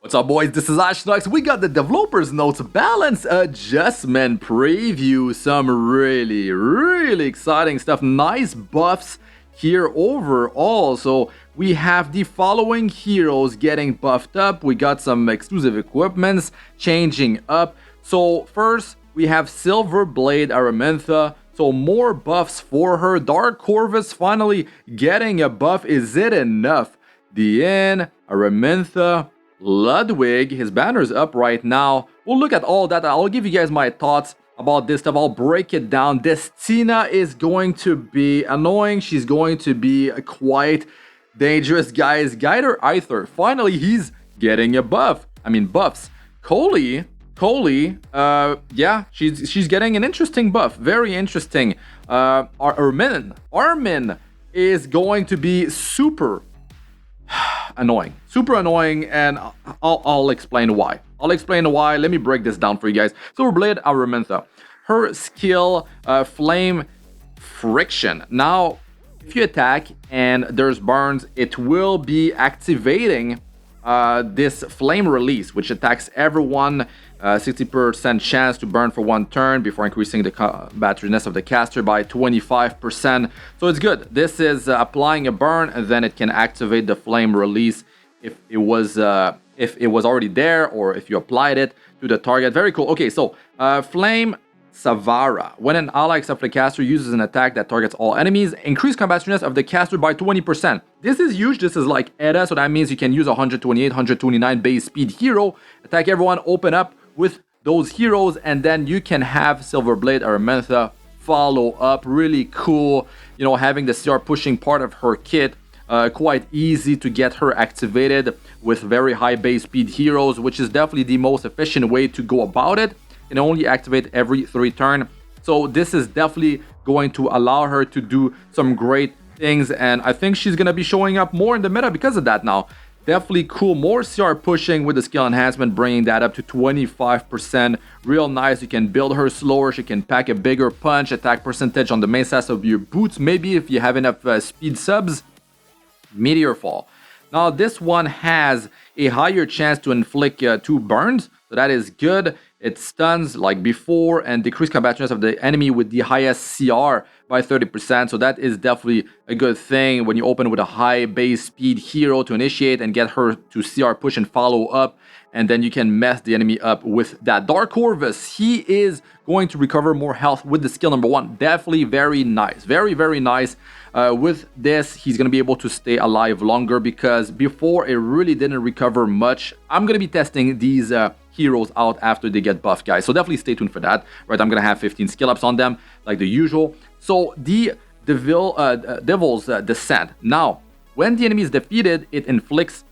What's up, boys? This is Astranox. We got the developer's notes balance adjustment preview. Some really exciting stuff. Nice buffs here overall. So we have the following heroes getting buffed up. We got some exclusive equipments changing up. So first we have Silver Blade Araminta. So more buffs for her. Dark Corvus finally getting a buff. Is it enough? Diane, Araminta, Ludwig, his banner's up right now. We'll look at all that. I'll give you guys my thoughts about this stuff. I'll break it down. Destina is going to be annoying. She's going to be quite dangerous, guys. Guider Aether, finally he's getting a buff. I mean buffs. Coley, yeah, she's getting an interesting buff. Very interesting. Armin is going to be super annoying, and I'll explain why. Let me break this down for you guys. Silver Blade Araminta, her skill Flame Friction. Now if you attack and there's burns, it will be activating this flame release, which attacks everyone. 60% chance to burn for 1 turn before increasing the batteriness of the caster by 25%. So it's good. This is applying a burn, and then it can activate the flame release if it was already there, or if you applied it to the target. Very cool. Okay, so Flame Savara. When an ally except for the caster uses an attack that targets all enemies, increase combativeness of the caster by 20%. This is huge. This is like Aether, so that means you can use 128, 129 base speed hero, attack everyone, open up with those heroes, and then you can have Silver Blade Araminta follow up. Really cool. You know, having the CR pushing part of her kit. Quite easy to get her activated with very high base speed heroes, which is definitely the most efficient way to go about it. Can only activate every 3 turns. So this is definitely going to allow her to do some great things, and I think she's going to be showing up more in the meta because of that now. Definitely cool. More CR pushing with the skill enhancement, bringing that up to 25%. Real nice. You can build her slower. She can pack a bigger punch, attack percentage on the main stats of your boots. Maybe if you have enough speed subs, Meteor Fall. Now this one has a higher chance to inflict 2 burns, so that is good. It stuns like before and decrease combativeness of the enemy with the highest CR by 30%. So that is definitely a good thing when you open with a high base speed hero to initiate and get her to CR push and follow up. And then you can mess the enemy up with that. Dark Corvus, he is going to recover more health with the skill number 1. Definitely very nice. Very nice. With this, he's going to be able to stay alive longer, because before it really didn't recover much. I'm going to be testing these heroes out after they get buffed, guys. So definitely stay tuned for that. Right, I'm going to have 15 skill ups on them like the usual. So the Devil's Descent. Now, when the enemy is defeated, it inflicts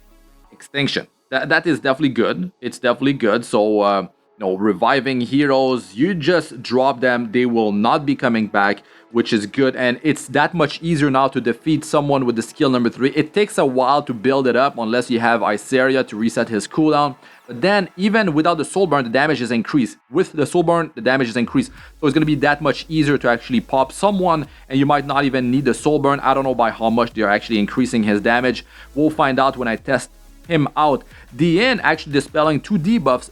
extinction. That is definitely good. It's definitely good. So, you know, reviving heroes, you just drop them. They will not be coming back, which is good. And it's that much easier now to defeat someone with the skill number 3. It takes a while to build it up unless you have Iceria to reset his cooldown. But then, even without the soul burn, the damage is increased. With the soul burn, the damage is increased. So it's going to be that much easier to actually pop someone, and you might not even need the soul burn. I don't know by how much they're actually increasing his damage. We'll find out when I test him out. Diane actually dispelling 2 debuffs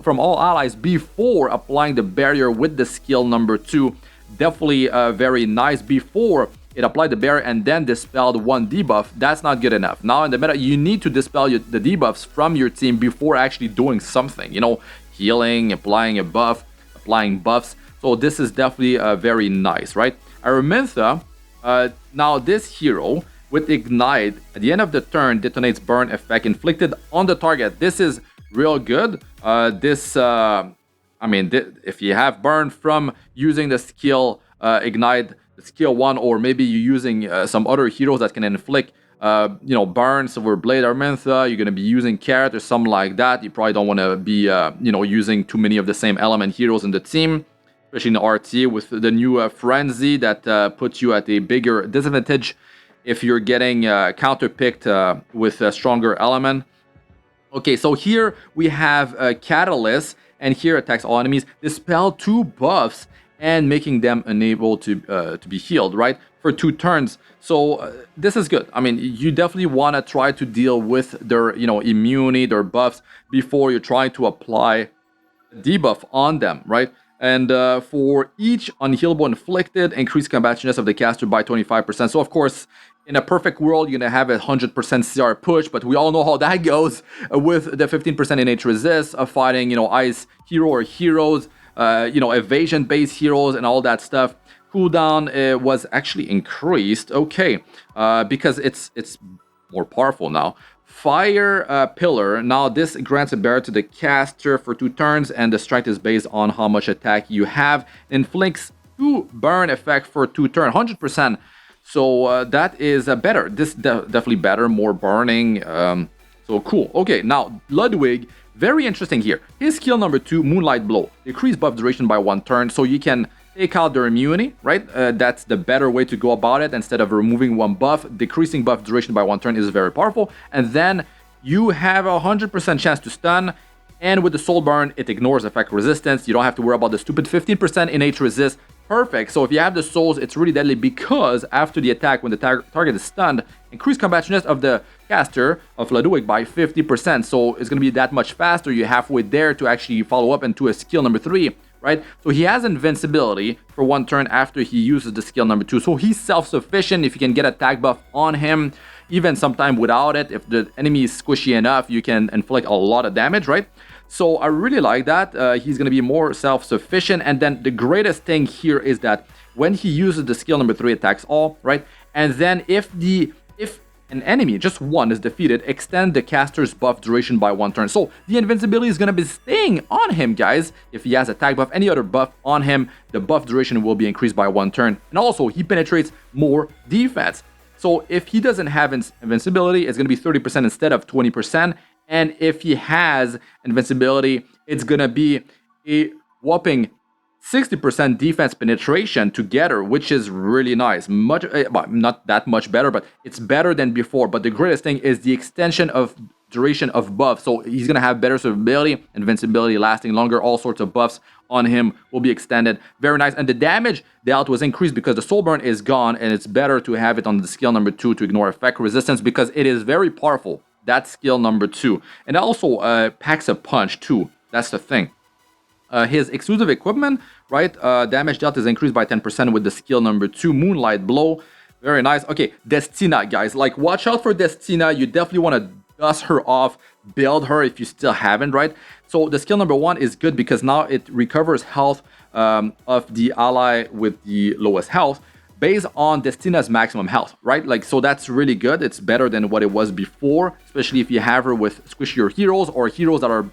from all allies before applying the barrier with the skill number 2. Definitely very nice. Before it applied the barrier and then dispelled 1 debuff. That's not good enough. Now in the meta, you need to dispel the debuffs from your team before actually doing something. You know, healing, applying a buff, applying buffs. So this is definitely very nice, right? Araminta, now this hero with Ignite, at the end of the turn, detonates burn effect inflicted on the target. This is real good. If you have burn from using the skill Ignite, the skill 1, or maybe you're using some other heroes that can inflict, burn, Silver Blade Araminta, you're going to be using Carrot or something like that. You probably don't want to be, using too many of the same element heroes in the team, especially in the RTA with the new Frenzy that puts you at a bigger disadvantage if you're getting counterpicked with a stronger element. Okay, so here we have Catalyst, and here attacks all enemies. Dispel 2 buffs and making them unable to be healed, right, for 2 turns. So this is good. I mean, you definitely want to try to deal with their, immunity, their buffs before you're trying to apply debuff on them, right? And for each unhealable inflicted, increase combativeness of the caster by 25%. So of course, in a perfect world, you're gonna have a 100% CR push, but we all know how that goes with the 15% innate resist of fighting, ice hero or heroes, evasion-based heroes and all that stuff. Cooldown was actually increased, okay, because it's more powerful now. Fire Pillar, now this grants a barrier to the caster for 2 turns, and the strength is based on how much attack you have. Inflicts 2 burn effect for 2 turns, 100%. So that is better. This definitely better, more burning. So cool. Okay, now Ludwig, very interesting here. His skill number 2, Moonlight Blow, decrease buff duration by 1 turn, so you can take out their immunity, right? That's the better way to go about it. Instead of removing 1 buff, decreasing buff duration by 1 turn is very powerful. And then you have a 100% chance to stun. And with the Soul Burn, it ignores effect resistance. You don't have to worry about the stupid 15% innate resist. Perfect. So if you have the souls, it's really deadly because after the attack, when the target is stunned, increase combativeness of the caster of Ludwig by 50%. So it's going to be that much faster. You're halfway there to actually follow up into a skill number 3. Right? So he has invincibility for 1 turn after he uses the skill number 2. So he's self-sufficient. If you can get attack buff on him, even sometime without it, if the enemy is squishy enough, you can inflict a lot of damage, right? So I really like that. He's going to be more self-sufficient. And then the greatest thing here is that when he uses the skill number 3, attacks all, right? And then if an enemy, just one, is defeated, extend the caster's buff duration by 1 turn. So the invincibility is going to be staying on him, guys. If he has attack buff, any other buff on him, the buff duration will be increased by 1 turn. And also, he penetrates more defense. So if he doesn't have invincibility, it's going to be 30% instead of 20%. And if he has invincibility, it's going to be a whopping 60% defense penetration together, which is really nice. Much, not that much better, but it's better than before. But the greatest thing is the extension of duration of buff. So he's going to have better survivability, invincibility lasting longer, all sorts of buffs on him will be extended. Very nice. And the damage dealt was increased because the soul burn is gone, and it's better to have it on the skill number 2 to ignore effect resistance because it is very powerful. That's skill number 2. And also packs a punch too. That's the thing. His exclusive equipment, right? Damage dealt is increased by 10% with the skill number 2, Moonlight Blow. Very nice. Okay, Destina, guys. Like, watch out for Destina. You definitely want to dust her off, build her if you still haven't, right? So the skill number 1 is good because now it recovers health of the ally with the lowest health based on Destina's maximum health, right? Like, so that's really good. It's better than what it was before, especially if you have her with squishier heroes or heroes that are,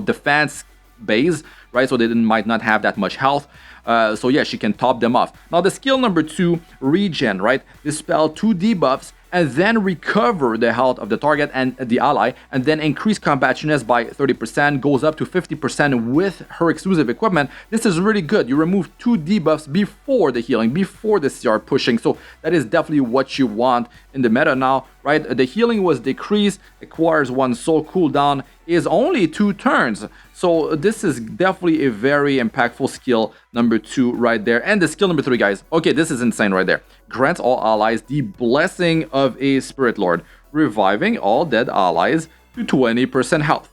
defense based, right? So they might not have that much health. So yeah, she can top them off. Now the skill number 2, Regen, right? Dispel 2 debuffs and then recover the health of the target and the ally, and then increase combativeness by 30%, goes up to 50% with her exclusive equipment. This is really good. You remove 2 debuffs before the healing, before the CR pushing. So that is definitely what you want in the meta now, right? The healing was decreased, acquires 1 soul, cooldown is only 2 turns. So this is definitely a very impactful skill number 2 right there. And the skill number 3, guys. Okay, this is insane right there. Grants all allies the blessing of a Spirit Lord, reviving all dead allies to 20% health.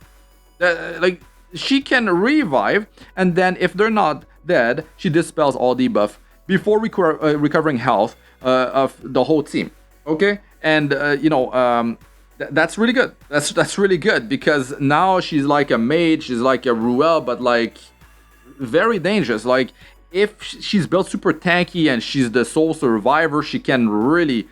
Like, she can revive, and then if they're not dead, she dispels all debuff before recovering health of the whole team. Okay, and that's really good. That's really good because now she's like a mage, she's like a Ruel, but like very dangerous. Like, if she's built super tanky and she's the sole survivor, she can really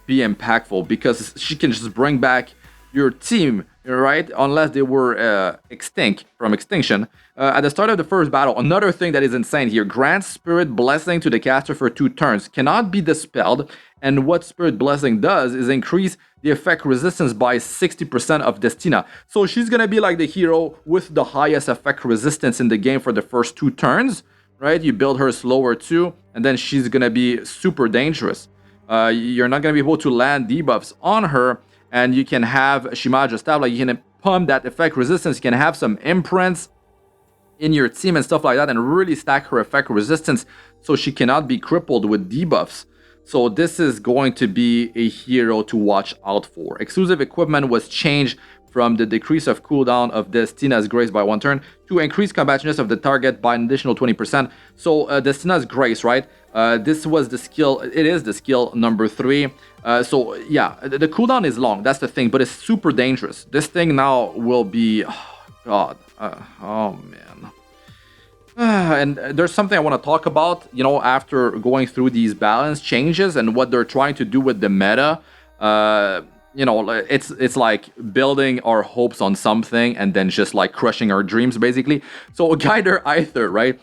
be impactful because she can just bring back your team, right? Unless they were extinct from extinction. At the start of the first battle, another thing that is insane here, grants Spirit Blessing to the caster for 2 turns, cannot be dispelled, and what Spirit Blessing does is increase the effect resistance by 60% of Destina. So she's gonna be like the hero with the highest effect resistance in the game for the first 2 turns, right? You build her slower too, and then she's gonna be super dangerous. You're not gonna be able to land debuffs on her, and you can have Shimaja staff, like you can pump that effect resistance, you can have some imprints. in your team and stuff like that, and really stack her effect resistance so she cannot be crippled with debuffs. So this is going to be a hero to watch out for. Exclusive equipment was changed from the decrease of cooldown of Destina's Grace by 1 turn to increase combativeness of the target by an additional 20%. So Destina's Grace, right? This was the skill, it is the skill number 3. So yeah, the cooldown is long, that's the thing, but it's super dangerous. This thing now will be, oh god, oh man. And there's something I want to talk about, you know, after going through these balance changes and what they're trying to do with the meta. You know, it's like building our hopes on something and then just like crushing our dreams, basically. So Guider Aether, right?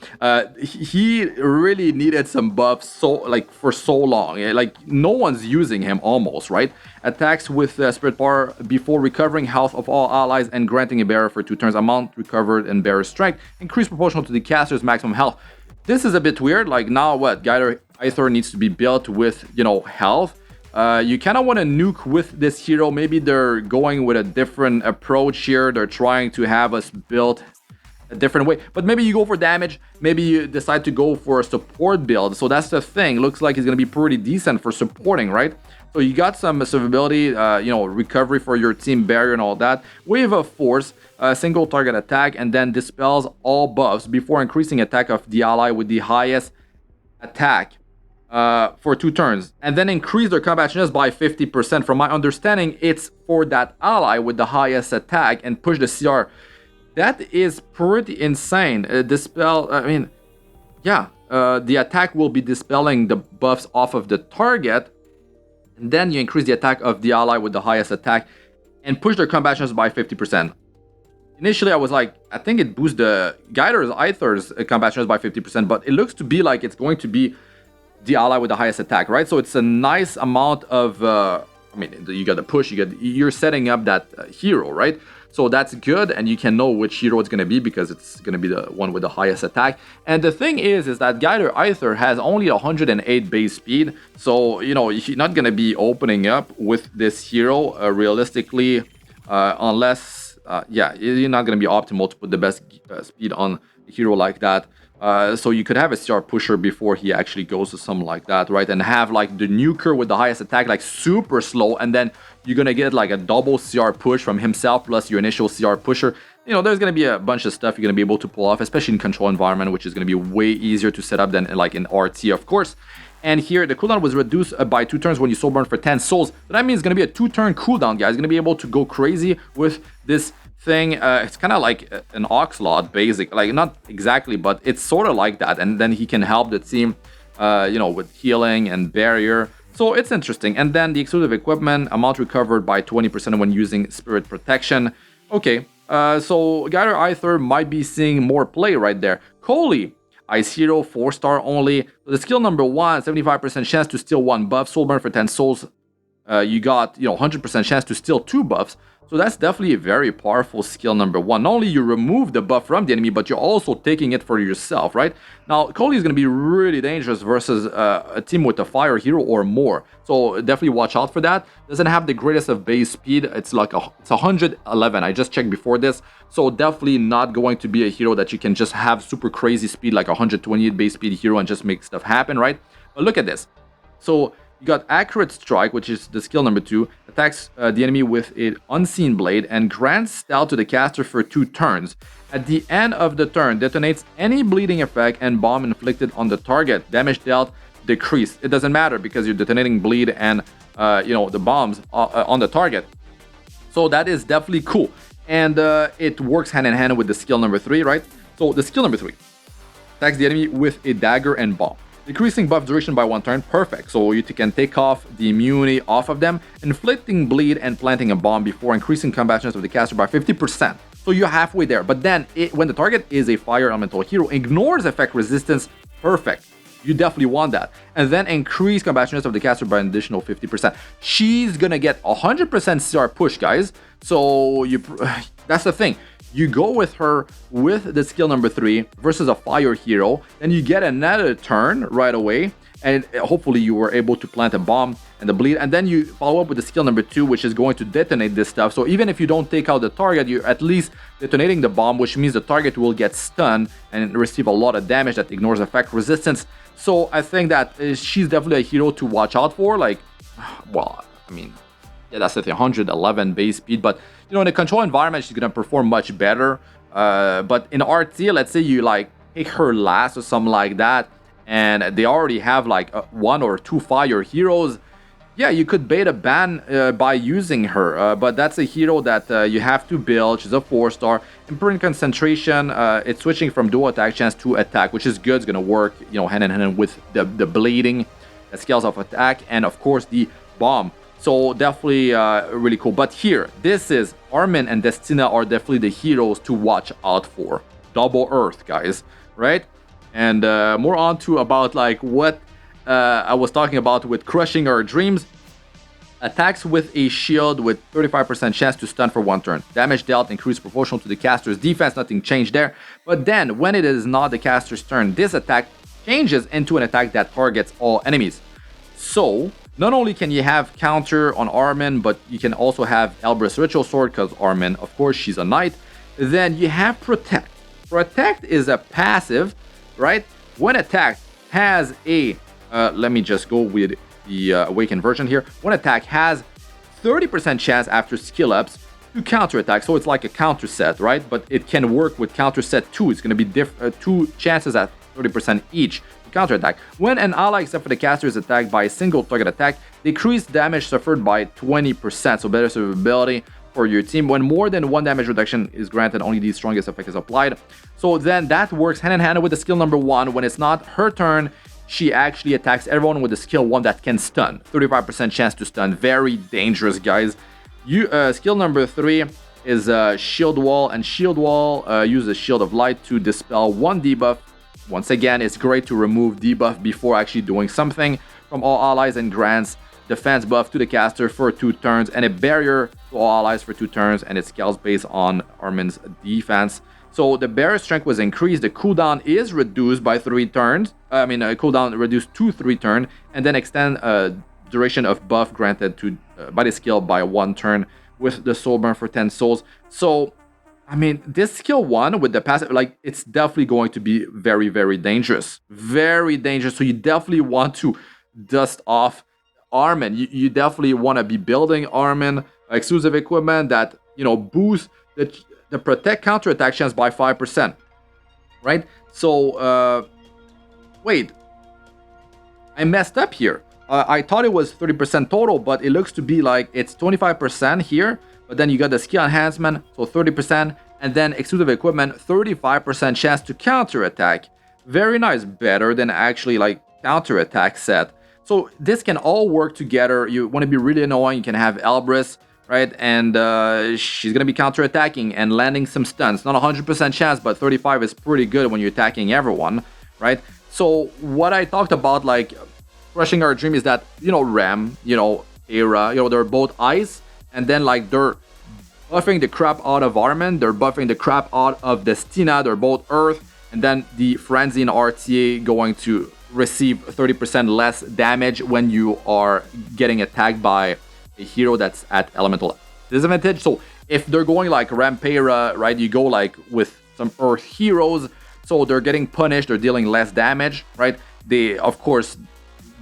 He really needed some buffs for so long. Like no one's using him almost, right? Attacks with Spirit Power before recovering health of all allies and granting a bearer for 2 turns. Amount recovered and bearer strength increase proportional to the caster's maximum health. This is a bit weird. Like now what? Guider Aether needs to be built with, you know, health. You kind of want to nuke with this hero. Maybe they're going with a different approach here. They're trying to have us build a different way. But maybe you go for damage. Maybe you decide to go for a support build. So that's the thing. Looks like it's going to be pretty decent for supporting, right? So you got some survivability, you know, recovery for your team, barrier and all that. Wave of Force, single target attack, and then dispels all buffs before increasing attack of the ally with the highest attack. For 2 turns, and then increase their combat chance by 50%. From my understanding, it's for that ally with the highest attack and push the CR. That is pretty insane. Dispel, I mean, yeah, the attack will be dispelling the buffs off of the target, and then you increase the attack of the ally with the highest attack and push their combat chance by 50%. Initially, I was like, I think it boosts the Guider's Aether's combat chance by 50%, but it looks to be like it's going to be the ally with the highest attack, right? So it's a nice amount of, I mean, you got the push, you're setting up that hero, right? So that's good, and you can know which hero it's going to be because it's going to be the one with the highest attack. And the thing is that Guider Aether has only 108 base speed, so, you know, you're not going to be opening up with this hero realistically, unless, yeah, you're not going to be optimal to put the best speed on a hero like that. So you could have a CR pusher before he actually goes to something like that, right? And have like the nuker with the highest attack, like super slow, and then you're gonna get like a double CR push from himself plus your initial CR pusher. You know, there's gonna be a bunch of stuff you're gonna be able to pull off, especially in control environment, which is gonna be way easier to set up than like in RT, of course. And here, the cooldown was reduced by 2 turns when you soul burn for 10 souls. So that means it's gonna be a 2-turn cooldown, guys. Gonna be able to go crazy with this thing. It's kind of like an Oxlot, basic, like not exactly, but it's sort of like that. And then he can help the team, you know, with healing and barrier. So it's interesting. And then the exclusive equipment, amount recovered by 20% when using spirit protection. Okay, so Guider Aether might be seeing more play right there. Coley, Ice Hero, 4-star only. So the skill number 1, 75% chance to steal 1 buff. Soul burn for 10 souls. You got, you know, 100% chance to steal 2 buffs. So that's definitely a very powerful skill number 1. Not only you remove the buff from the enemy, but you're also taking it for yourself, right? Now, Coley is going to be really dangerous versus a team with a fire hero or more. So definitely watch out for that. Doesn't have the greatest of base speed. It's like it's 111. I just checked before this. So definitely not going to be a hero that you can just have super crazy speed like 128 base speed hero and just make stuff happen, right? But look at this. So you got Accurate Strike, which is the skill number 2, attacks the enemy with an unseen blade and grants stealth to the caster for 2 turns. At the end of the turn, detonates any bleeding effect and bomb inflicted on the target. Damage dealt decreased. It doesn't matter because you're detonating bleed and you know, the bombs on the target. So that is definitely cool, and it works hand in hand with the skill number 3, right? So the skill number 3 attacks the enemy with a dagger and bomb. Decreasing buff duration by 1 turn, perfect. So you can take off the immunity off of them, inflicting bleed and planting a bomb before increasing combat chance of the caster by 50%. So you're halfway there. But then, when the target is a fire elemental hero, ignores effect resistance, perfect. You definitely want that. And then increase combat chance of the caster by an additional 50%. She's gonna get 100% CR push, guys. So that's the thing. You go with her with the skill number 3 versus a fire hero, then you get another turn right away, and hopefully you were able to plant a bomb and the bleed, and then you follow up with the skill number 2, which is going to detonate this stuff. So even if you don't take out the target, you're at least detonating the bomb, which means the target will get stunned and receive a lot of damage that ignores effect resistance. So I think that she's definitely a hero to watch out for. Like, well, I mean, yeah, that's the thing, 111 base speed, but you know, in a control environment, she's gonna perform much better. But in RT, let's say you like take her last or something like that, and they already have like 1 or 2 fire heroes. Yeah, you could bait a ban by using her, but that's a hero that you have to build. She's a 4-star. Imprint concentration, it's switching from dual attack chance to attack, which is good. It's gonna work, you know, hand in hand with the bleeding, the scales of attack, and of course the bomb. So definitely really cool. But here, this is Armin and Destina are definitely the heroes to watch out for. Double Earth, guys, right? And more on to about like what I was talking about with crushing our dreams. Attacks with a shield with 35% chance to stun for 1 turn. Damage dealt increased proportional to the caster's defense, nothing changed there. But then, when it is not the caster's turn, this attack changes into an attack that targets all enemies. So, not only can you have counter on Armin, but you can also have Elbrus Ritual Sword, because Armin, of course, she's a knight. Then you have Protect. Protect is a passive, right? When attacked, has a... let me just go with the Awakened version here. One attack has 30% chance after skill ups to counter attack. So it's like a counter set, right? But it can work with counter set 2. It's going to be 2 chances at 30% each to counter attack. When an ally except for the caster is attacked by a single target attack, decrease damage suffered by 20%. So better survivability for your team. When more than 1 damage reduction is granted, only the strongest effect is applied. So then that works hand in hand with the skill number 1. When it's not her turn, she actually attacks everyone with the skill 1 that can stun. 35% chance to stun. Very dangerous, guys. Skill number 3 is Shield Wall, and Shield Wall uses Shield of Light to dispel 1 debuff. Once again, it's great to remove debuff before actually doing something from all allies, and grants defense buff to the caster for 2 turns and a barrier to all allies for 2 turns, and it scales based on Armin's defense. So the barrier strength was increased, the cooldown is reduced by 3 turns. Cooldown reduced to 3 turns, and then extend duration of buff granted to by the skill by 1 turn with the soul burn for 10 souls. So, I mean, this skill 1 with the passive, like, it's definitely going to be very, very dangerous. Very dangerous. So you definitely want to dust off Armin. You definitely want to be building Armin exclusive equipment that, you know, boost the protect counter attack chance by 5%, right? So, wait, I messed up here. I thought it was 30% total, but it looks to be like it's 25% here, but then you got the skill enhancement, so 30%, and then exclusive equipment, 35% chance to counter attack. Very nice, better than actually like counter attack set. So this can all work together. You want to be really annoying, you can have Elbrus, right? And she's going to be counter-attacking and landing some stuns. Not 100% chance, but 35 is pretty good when you're attacking everyone, right? So what I talked about, like, crushing our dream is that, you know, Ram, you know, Terra, you know, they're both ice. And then, like, they're buffing the crap out of Armin. They're buffing the crap out of Destina. They're both earth. And then the Frenzy and RTA going to receive 30% less damage when you are getting attacked by a hero that's at elemental disadvantage. So if they're going like Rampera, right, you go like with some earth heroes, so they're getting punished, they're dealing less damage, right? They, of course,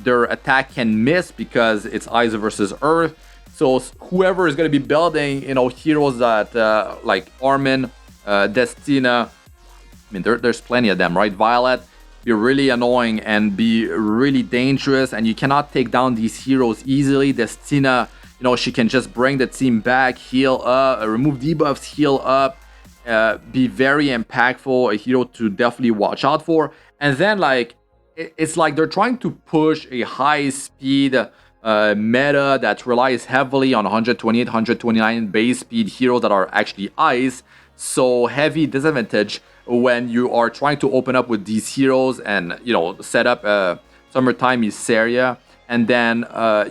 their attack can miss because it's ice versus earth. So whoever is going to be building, you know, heroes that like Armin, Destina, I mean, there's plenty of them, right? Violet, be really annoying and be really dangerous, and you cannot take down these heroes easily. Destina, you know, she can just bring the team back, heal up, remove debuffs, heal up, be very impactful, a hero to definitely watch out for. And then, like, it's like they're trying to push a high-speed meta that relies heavily on 128, 129 base speed heroes that are actually ice. So heavy disadvantage when you are trying to open up with these heroes and, you know, set up Summertime Mysteria. And then,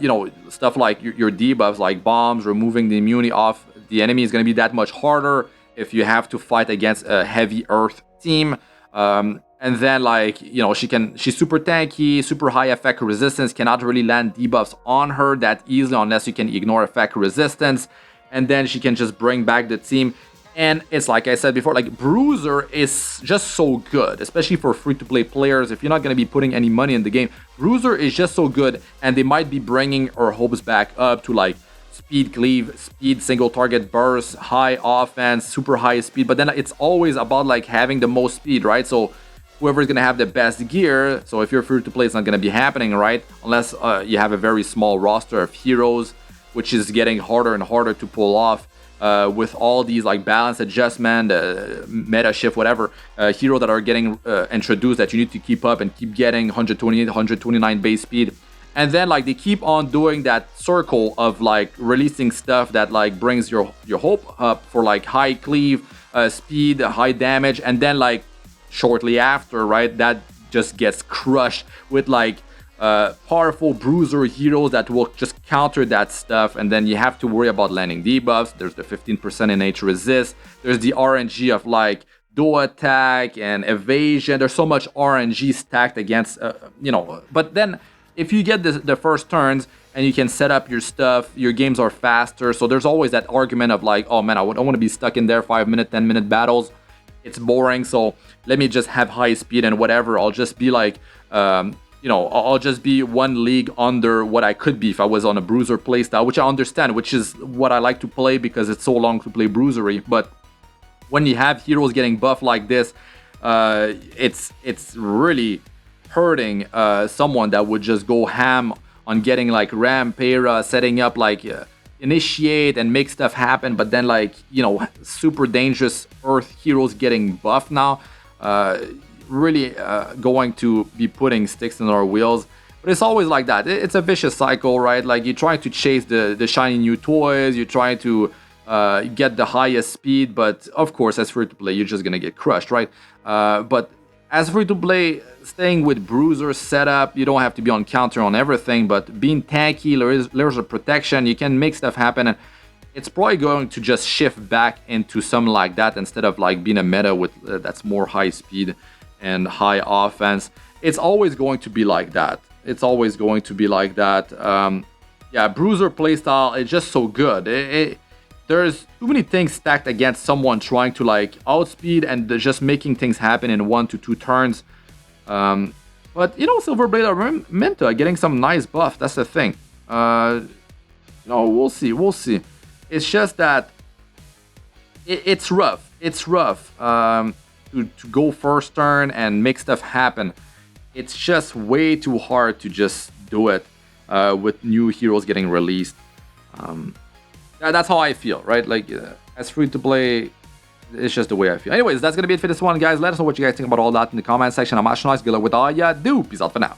you know, stuff like your debuffs, like bombs, removing the immunity off the enemy is going to be that much harder if you have to fight against a heavy earth team. And then, like, you know, she's super tanky, super high effect resistance, cannot really land debuffs on her that easily unless you can ignore effect resistance. And then she can just bring back the team. And it's like I said before, like, Bruiser is just so good, especially for free-to-play players. If you're not going to be putting any money in the game, Bruiser is just so good, and they might be bringing her hopes back up to, like, speed cleave, speed single target burst, high offense, super high speed. But then it's always about, like, having the most speed, right? So whoever's going to have the best gear, so if you're free to play, it's not going to be happening, right? Unless you have a very small roster of heroes, which is getting harder and harder to pull off with all these, like, balance adjustment, meta shift, whatever, hero that are getting introduced that you need to keep up and keep getting 128, 129 base speed. And then, like, they keep on doing that circle of, like, releasing stuff that, like, brings your hope up for, like, high cleave, speed, high damage, and then, like, shortly after, right, that just gets crushed with, like, powerful bruiser heroes that will just counter that stuff. And then you have to worry about landing debuffs. There's the 15% innate resist. There's the RNG of, like, duo attack and evasion. There's so much RNG stacked against, you know. But then if you get the first turns and you can set up your stuff, your games are faster. So there's always that argument of, like, oh man, I don't want to be stuck in there 5-minute, 10-minute battles. It's boring, so let me just have high speed and whatever. I'll just be, like, you know, I'll just be one league under what I could be if I was on a bruiser playstyle, which I understand, which is what I like to play because it's so long to play bruisery. But when you have heroes getting buffed like this, it's really hurting someone that would just go ham on getting, like, Rampera, setting up, like, initiate and make stuff happen, but then, like, you know, super dangerous earth heroes getting buffed now, really going to be putting sticks in our wheels. But it's always like that. It's a vicious cycle, right? Like, you try to chase the shiny new toys, you try to get the highest speed, but of course, as free to play, you're just gonna get crushed, right? But as free to play, staying with bruiser setup, you don't have to be on counter on everything, but being tanky, there's a protection, you can make stuff happen, and it's probably going to just shift back into something like that instead of, like, being a meta with that's more high speed and high offense. It's always going to be like that. It's always going to be like that. Yeah, bruiser playstyle is just so good. There's too many things stacked against someone trying to, like, outspeed and just making things happen in 1 to 2 turns. But, you know, Silverblade are meant to getting some nice buff. That's the thing. No, we'll see. We'll see. It's just that it's rough. It's rough to go first turn and make stuff happen. It's just way too hard to just do it with new heroes getting released. That's how I feel, right? Like, as free to play, it's just the way I feel. Anyways, that's gonna be it for this one, guys. Let us know what you guys think about all that in the comment section. I'm Astranox. Good luck with all ya do. Peace out for now.